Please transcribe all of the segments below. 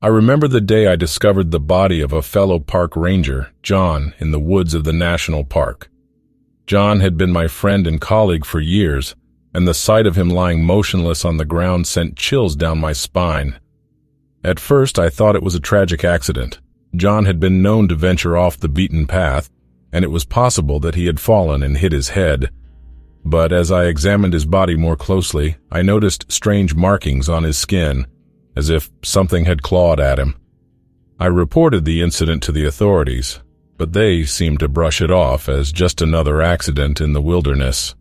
I remember the day I discovered the body of a fellow park ranger, John, in the woods of the national park. John had been my friend and colleague for years, and the sight of him lying motionless on the ground sent chills down my spine. At first, I thought it was a tragic accident. John had been known to venture off the beaten path, and it was possible that he had fallen and hit his head. But as I examined his body more closely, I noticed strange markings on his skin, as if something had clawed at him. I reported the incident to the authorities, but they seemed to brush it off as just another accident in the wilderness.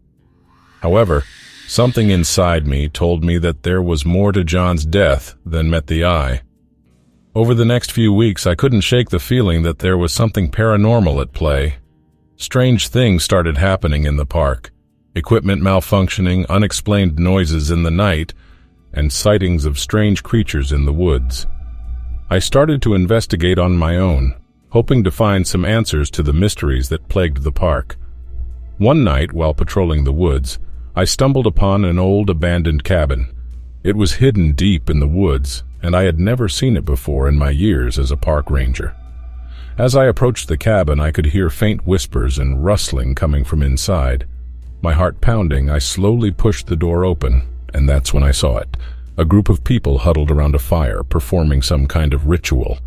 However, something inside me told me that there was more to John's death than met the eye. Over the next few weeks, I couldn't shake the feeling that there was something paranormal at play. Strange things started happening in the park. Equipment malfunctioning, unexplained noises in the night, and sightings of strange creatures in the woods. I started to investigate on my own, hoping to find some answers to the mysteries that plagued the park. One night, while patrolling the woods, I stumbled upon an old abandoned cabin. It was hidden deep in the woods, and I had never seen it before in my years as a park ranger. As I approached the cabin, I could hear faint whispers and rustling coming from inside. My heart pounding, I slowly pushed the door open, and that's when I saw it. A group of people huddled around a fire, performing some kind of ritual.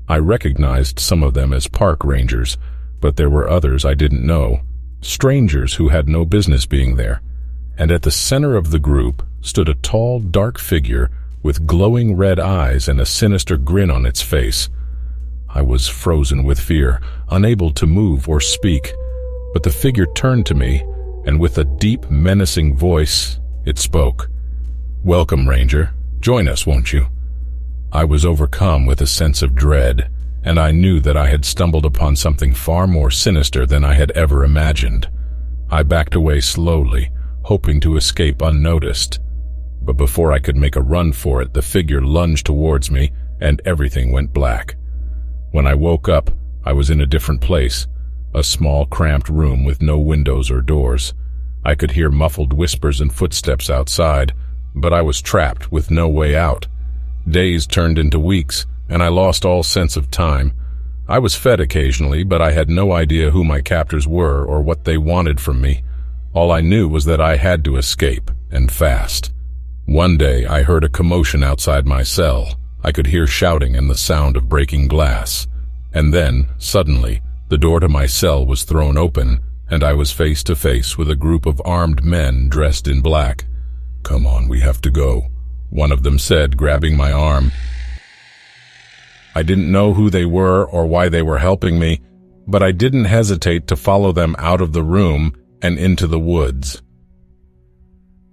I recognized some of them as park rangers, but there were others I didn't know, strangers who had no business being there. And at the center of the group stood a tall, dark figure with glowing red eyes and a sinister grin on its face. I was frozen with fear, unable to move or speak, but the figure turned to me, and with a deep, menacing voice, it spoke. "Welcome, Ranger. Join us, won't you?" I was overcome with a sense of dread, and I knew that I had stumbled upon something far more sinister than I had ever imagined. I backed away slowly, hoping to escape unnoticed. But before I could make a run for it, the figure lunged towards me, and everything went black. When I woke up, I was in a different place, a small, cramped room with no windows or doors. I could hear muffled whispers and footsteps outside, but I was trapped with no way out. Days turned into weeks, and I lost all sense of time. I was fed occasionally, but I had no idea who my captors were or what they wanted from me. All I knew was that I had to escape, and fast. One day, I heard a commotion outside my cell. I could hear shouting and the sound of breaking glass. And then, suddenly, the door to my cell was thrown open, and I was face to face with a group of armed men dressed in black. "Come on, we have to go," one of them said, grabbing my arm. I didn't know who they were or why they were helping me, but I didn't hesitate to follow them out of the room and into the woods.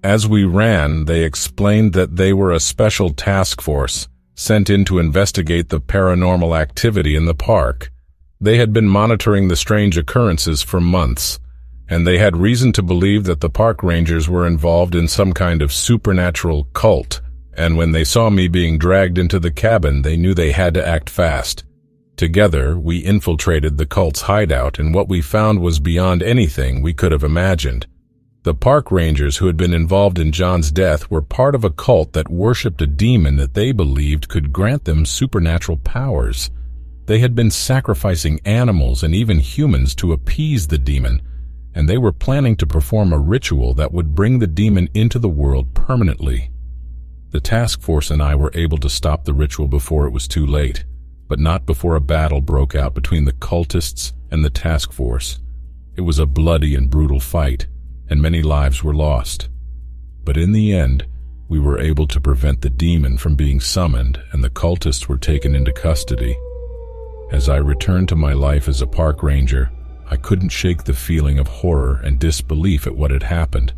As we ran, they explained that they were a special task force sent in to investigate the paranormal activity in the park. They had been monitoring the strange occurrences for months, and they had reason to believe that the park rangers were involved in some kind of supernatural cult, and when they saw me being dragged into the cabin, they knew they had to act fast. Together, we infiltrated the cult's hideout, and what we found was beyond anything we could have imagined. The park rangers who had been involved in John's death were part of a cult that worshipped a demon that they believed could grant them supernatural powers. They had been sacrificing animals and even humans to appease the demon, and they were planning to perform a ritual that would bring the demon into the world permanently. The task force and I were able to stop the ritual before it was too late, but not before a battle broke out between the cultists and the task force. It was a bloody and brutal fight, and many lives were lost. But in the end, we were able to prevent the demon from being summoned, and the cultists were taken into custody. As I returned to my life as a park ranger, I couldn't shake the feeling of horror and disbelief at what had happened.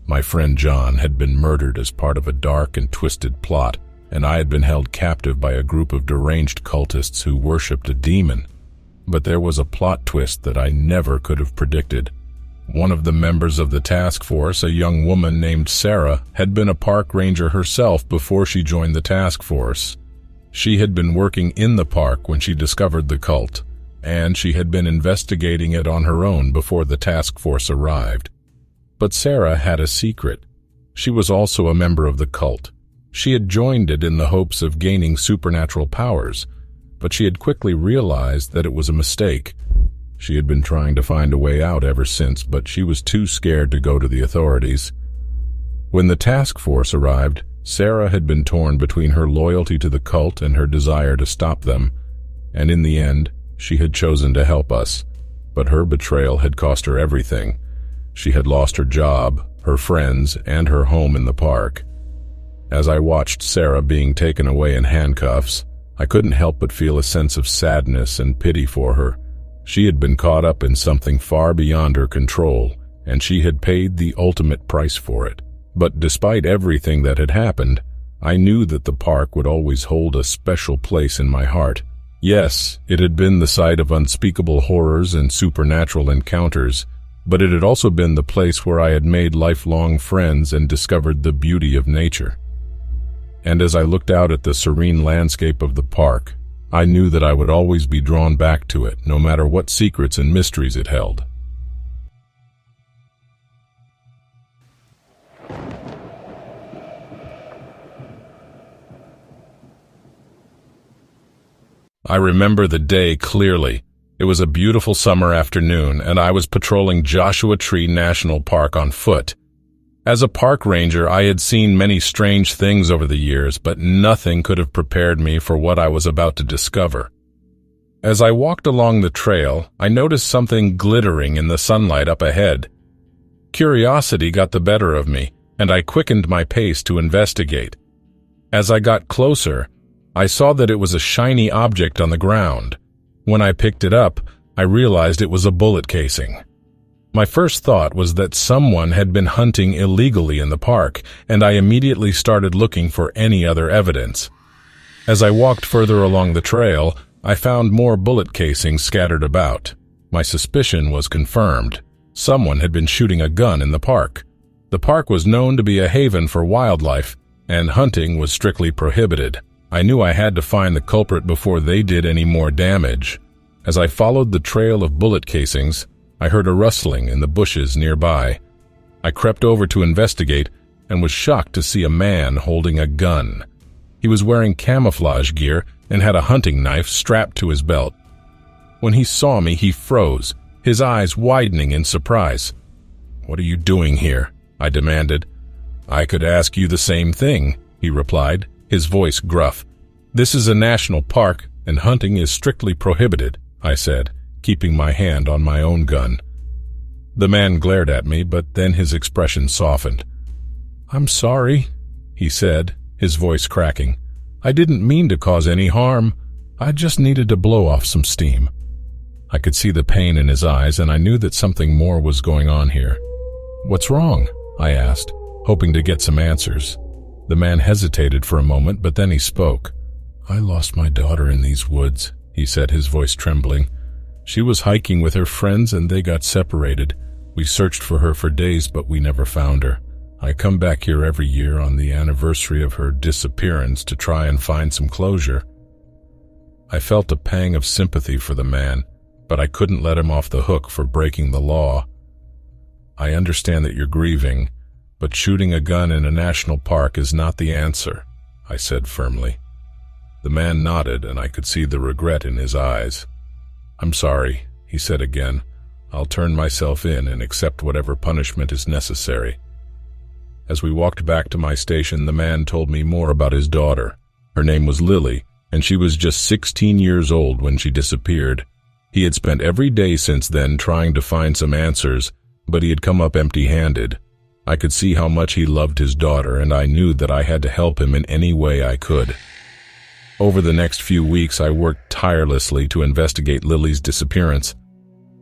My friend John had been murdered as part of a dark and twisted plot, and I had been held captive by a group of deranged cultists who worshipped a demon. But there was a plot twist that I never could have predicted. One of the members of the task force, a young woman named Sarah, had been a park ranger herself before she joined the task force. She had been working in the park when she discovered the cult, and she had been investigating it on her own before the task force arrived. But Sarah had a secret. She was also a member of the cult. She had joined it in the hopes of gaining supernatural powers, but she had quickly realized that it was a mistake. She had been trying to find a way out ever since, but she was too scared to go to the authorities. When the task force arrived, Sarah had been torn between her loyalty to the cult and her desire to stop them, and in the end, she had chosen to help us. But her betrayal had cost her everything. She had lost her job, her friends, and her home in the park. As I watched Sarah being taken away in handcuffs, I couldn't help but feel a sense of sadness and pity for her. She had been caught up in something far beyond her control, and she had paid the ultimate price for it. But despite everything that had happened, I knew that the park would always hold a special place in my heart. Yes, it had been the site of unspeakable horrors and supernatural encounters, but it had also been the place where I had made lifelong friends and discovered the beauty of nature. And as I looked out at the serene landscape of the park, I knew that I would always be drawn back to it, no matter what secrets and mysteries it held. I remember the day clearly. It was a beautiful summer afternoon, and I was patrolling Joshua Tree National Park on foot. As a park ranger, I had seen many strange things over the years, but nothing could have prepared me for what I was about to discover. As I walked along the trail, I noticed something glittering in the sunlight up ahead. Curiosity got the better of me, and I quickened my pace to investigate. As I got closer, I saw that it was a shiny object on the ground. When I picked it up, I realized it was a bullet casing. My first thought was that someone had been hunting illegally in the park, and I immediately started looking for any other evidence. As I walked further along the trail, I found more bullet casings scattered about. My suspicion was confirmed. Someone had been shooting a gun in the park. The park was known to be a haven for wildlife, and hunting was strictly prohibited. I knew I had to find the culprit before they did any more damage. As I followed the trail of bullet casings, I heard a rustling in the bushes nearby. I crept over to investigate and was shocked to see a man holding a gun. He was wearing camouflage gear and had a hunting knife strapped to his belt. When he saw me, he froze, his eyes widening in surprise. "What are you doing here?" I demanded. "I could ask you the same thing," he replied, his voice gruff. "This is a national park, and hunting is strictly prohibited," I said, keeping my hand on my own gun. The man glared at me, but then his expression softened. "I'm sorry," he said, his voice cracking. "I didn't mean to cause any harm. I just needed to blow off some steam." I could see the pain in his eyes, and I knew that something more was going on here. "What's wrong?" I asked, hoping to get some answers. The man hesitated for a moment, but then he spoke. "I lost my daughter in these woods," he said, his voice trembling. "She was hiking with her friends and they got separated. We searched for her for days, but we never found her. I come back here every year on the anniversary of her disappearance to try and find some closure." I felt a pang of sympathy for the man, but I couldn't let him off the hook for breaking the law. "I understand that you're grieving, but shooting a gun in a national park is not the answer," I said firmly. The man nodded, and I could see the regret in his eyes. "I'm sorry," he said again. "I'll turn myself in and accept whatever punishment is necessary." As we walked back to my station, the man told me more about his daughter. Her name was Lily, and she was just 16 years old when she disappeared. He had spent every day since then trying to find some answers, but he had come up empty-handed. I could see how much he loved his daughter, and I knew that I had to help him in any way I could. Over the next few weeks, I worked tirelessly to investigate Lily's disappearance.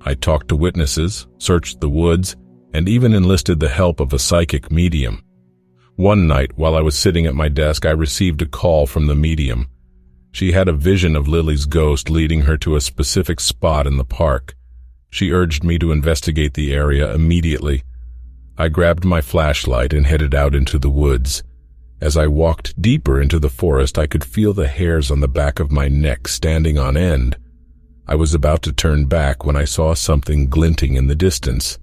I talked to witnesses, searched the woods, and even enlisted the help of a psychic medium. One night, while I was sitting at my desk, I received a call from the medium. She had a vision of Lily's ghost leading her to a specific spot in the park. She urged me to investigate the area immediately. I grabbed my flashlight and headed out into the woods. As I walked deeper into the forest, I could feel the hairs on the back of my neck standing on end. I was about to turn back when I saw something glinting in the distance.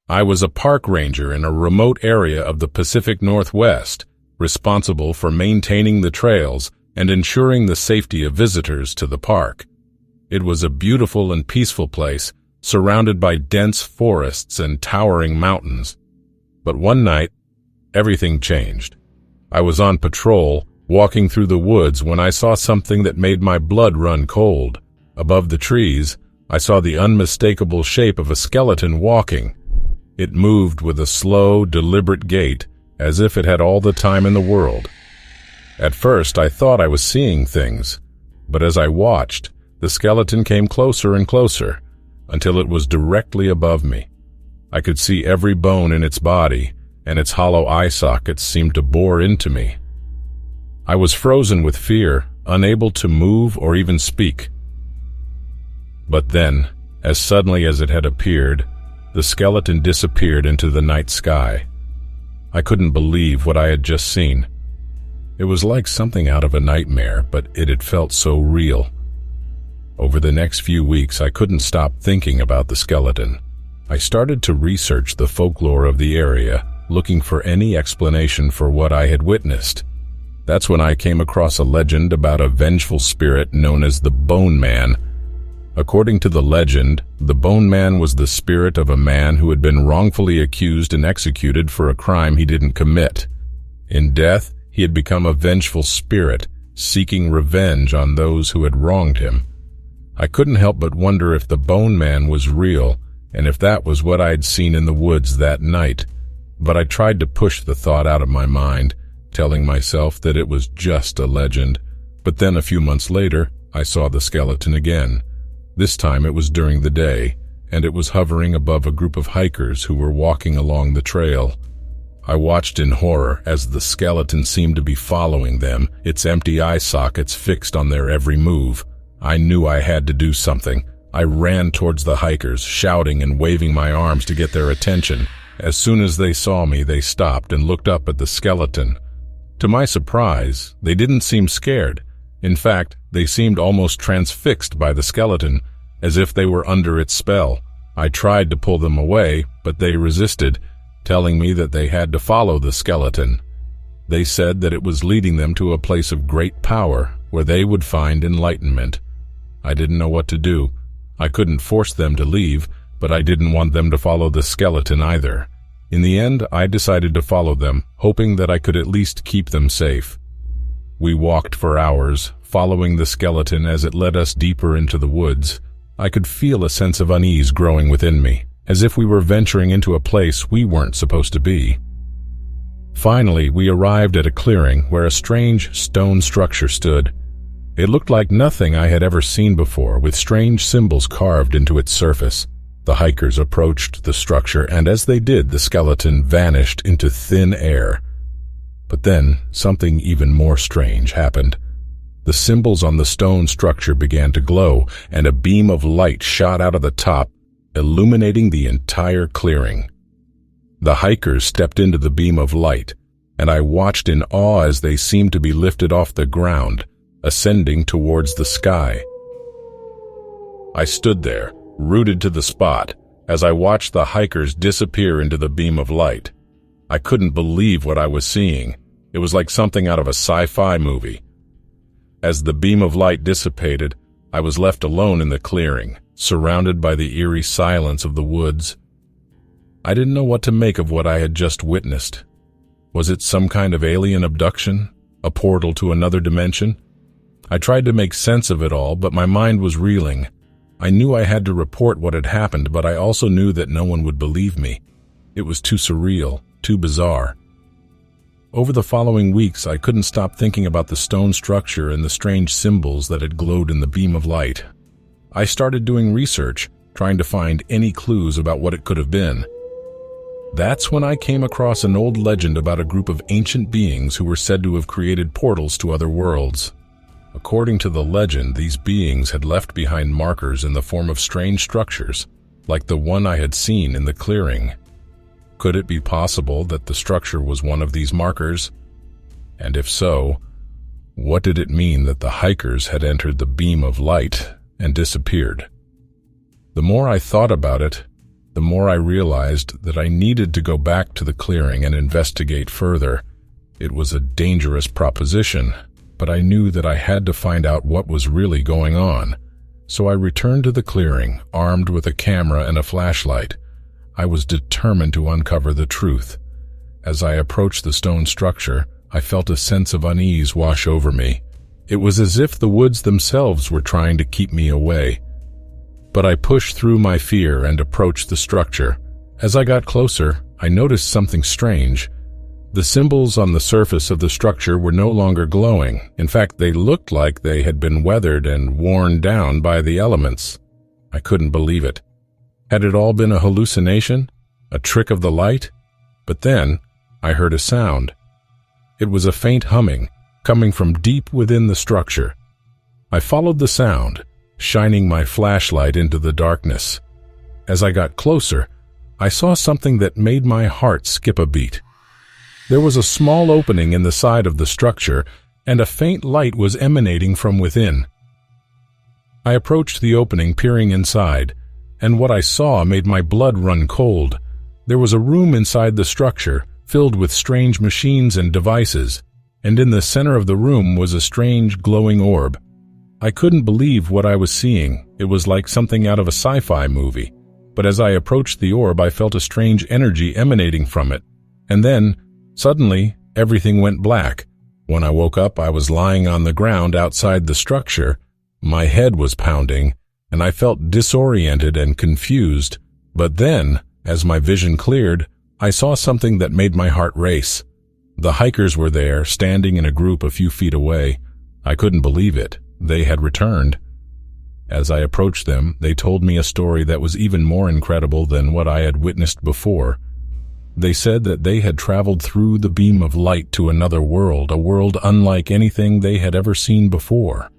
I was a park ranger in a remote area of the Pacific Northwest, responsible for maintaining the trails and ensuring the safety of visitors to the park. It was a beautiful and peaceful place, surrounded by dense forests and towering mountains. But one night, everything changed. I was on patrol, walking through the woods when I saw something that made my blood run cold. Above the trees, I saw the unmistakable shape of a skeleton walking. It moved with a slow, deliberate gait, as if it had all the time in the world. At first, I thought I was seeing things, but as I watched, the skeleton came closer and closer, until it was directly above me. I could see every bone in its body, and its hollow eye sockets seemed to bore into me. I was frozen with fear, unable to move or even speak. But then, as suddenly as it had appeared, the skeleton disappeared into the night sky. I couldn't believe what I had just seen. It was like something out of a nightmare, but it had felt so real. Over the next few weeks, I couldn't stop thinking about the skeleton. I started to research the folklore of the area, looking for any explanation for what I had witnessed. That's when I came across a legend about a vengeful spirit known as the Bone Man. According to the legend, the Bone Man was the spirit of a man who had been wrongfully accused and executed for a crime he didn't commit. In death, he had become a vengeful spirit, seeking revenge on those who had wronged him. I couldn't help but wonder if the Bone Man was real, and if that was what I had seen in the woods that night. But I tried to push the thought out of my mind, telling myself that it was just a legend. But then a few months later, I saw the skeleton again. This time it was during the day, and it was hovering above a group of hikers who were walking along the trail. I watched in horror as the skeleton seemed to be following them, its empty eye sockets fixed on their every move. I knew I had to do something. I ran towards the hikers, shouting and waving my arms to get their attention. As soon as they saw me, they stopped and looked up at the skeleton. To my surprise, they didn't seem scared. In fact, they seemed almost transfixed by the skeleton, as if they were under its spell. I tried to pull them away, but they resisted, telling me that they had to follow the skeleton. They said that it was leading them to a place of great power, where they would find enlightenment. I didn't know what to do. I couldn't force them to leave, but I didn't want them to follow the skeleton either. In the end, I decided to follow them, hoping that I could at least keep them safe. We walked for hours, following the skeleton as it led us deeper into the woods. I could feel a sense of unease growing within me, as if we were venturing into a place we weren't supposed to be. Finally, we arrived at a clearing where a strange stone structure stood. It looked like nothing I had ever seen before, with strange symbols carved into its surface. The hikers approached the structure, and as they did, the skeleton vanished into thin air. But then, something even more strange happened. The symbols on the stone structure began to glow, and a beam of light shot out of the top, illuminating the entire clearing. The hikers stepped into the beam of light, and I watched in awe as they seemed to be lifted off the ground, ascending towards the sky. I stood there, rooted to the spot, as I watched the hikers disappear into the beam of light. I couldn't believe what I was seeing. It was like something out of a sci-fi movie. As the beam of light dissipated, I was left alone in the clearing, surrounded by the eerie silence of the woods. I didn't know what to make of what I had just witnessed. Was it some kind of alien abduction? A portal to another dimension? I tried to make sense of it all, but my mind was reeling. I knew I had to report what had happened, but I also knew that no one would believe me. It was too surreal, too bizarre. Over the following weeks, I couldn't stop thinking about the stone structure and the strange symbols that had glowed in the beam of light. I started doing research, trying to find any clues about what it could have been. That's when I came across an old legend about a group of ancient beings who were said to have created portals to other worlds. According to the legend, these beings had left behind markers in the form of strange structures, like the one I had seen in the clearing. Could it be possible that the structure was one of these markers? And if so, what did it mean that the hikers had entered the beam of light and disappeared? The more I thought about it, the more I realized that I needed to go back to the clearing and investigate further. It was a dangerous proposition, but I knew that I had to find out what was really going on. So I returned to the clearing, armed with a camera and a flashlight. I was determined to uncover the truth. As I approached the stone structure, I felt a sense of unease wash over me. It was as if the woods themselves were trying to keep me away. But I pushed through my fear and approached the structure. As I got closer, I noticed something strange. The symbols on the surface of the structure were no longer glowing. In fact, they looked like they had been weathered and worn down by the elements. I couldn't believe it. Had it all been a hallucination? A trick of the light? But then, I heard a sound. It was a faint humming, coming from deep within the structure. I followed the sound, shining my flashlight into the darkness. As I got closer, I saw something that made my heart skip a beat. There was a small opening in the side of the structure, and a faint light was emanating from within. I approached the opening, peering inside, and what I saw made my blood run cold. There was a room inside the structure, filled with strange machines and devices, and in the center of the room was a strange glowing orb. I couldn't believe what I was seeing. It was like something out of a sci-fi movie. But as I approached the orb, I felt a strange energy emanating from it. And then, suddenly, everything went black. When I woke up, I was lying on the ground outside the structure. My head was pounding, and I felt disoriented and confused. But then, as my vision cleared, I saw something that made my heart race. The hikers were there, standing in a group a few feet away. I couldn't believe it. They had returned. As I approached them, they told me a story that was even more incredible than what I had witnessed before. They said that they had traveled through the beam of light to another world, a world unlike anything they had ever seen before.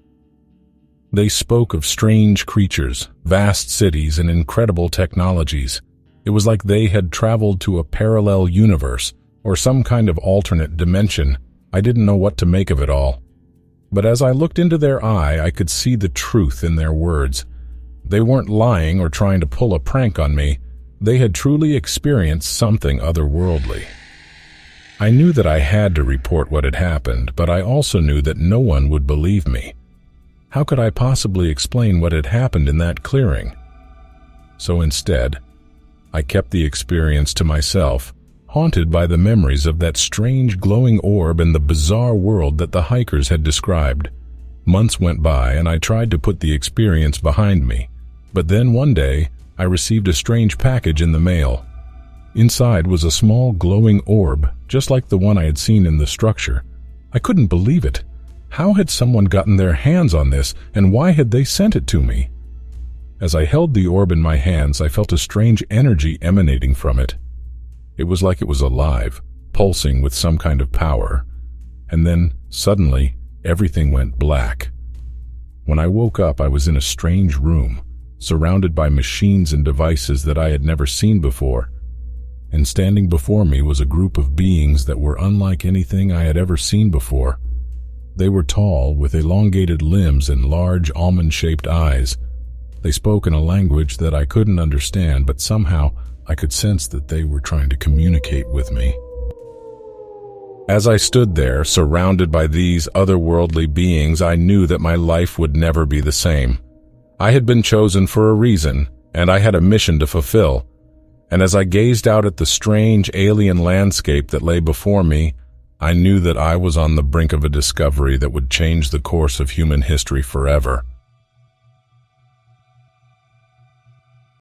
They spoke of strange creatures, vast cities, and incredible technologies. It was like they had traveled to a parallel universe, or some kind of alternate dimension. I didn't know what to make of it all. But as I looked into their eye, I could see the truth in their words. They weren't lying or trying to pull a prank on me. They had truly experienced something otherworldly. I knew that I had to report what had happened, but I also knew that no one would believe me. How could I possibly explain what had happened in that clearing? So instead, I kept the experience to myself, haunted by the memories of that strange glowing orb and the bizarre world that the hikers had described. Months went by, and I tried to put the experience behind me. But then one day, I received a strange package in the mail. Inside was a small glowing orb, just like the one I had seen in the structure. I couldn't believe it. How had someone gotten their hands on this, and why had they sent it to me? As I held the orb in my hands, I felt a strange energy emanating from it. It was like it was alive, pulsing with some kind of power. And then, suddenly, everything went black. When I woke up, I was in a strange room, surrounded by machines and devices that I had never seen before. And standing before me was a group of beings that were unlike anything I had ever seen before. They were tall, with elongated limbs and large almond-shaped eyes. They spoke in a language that I couldn't understand, but somehow I could sense that they were trying to communicate with me. As I stood there, surrounded by these otherworldly beings, I knew that my life would never be the same. I had been chosen for a reason, and I had a mission to fulfill. And as I gazed out at the strange alien landscape that lay before me, I knew that I was on the brink of a discovery that would change the course of human history forever.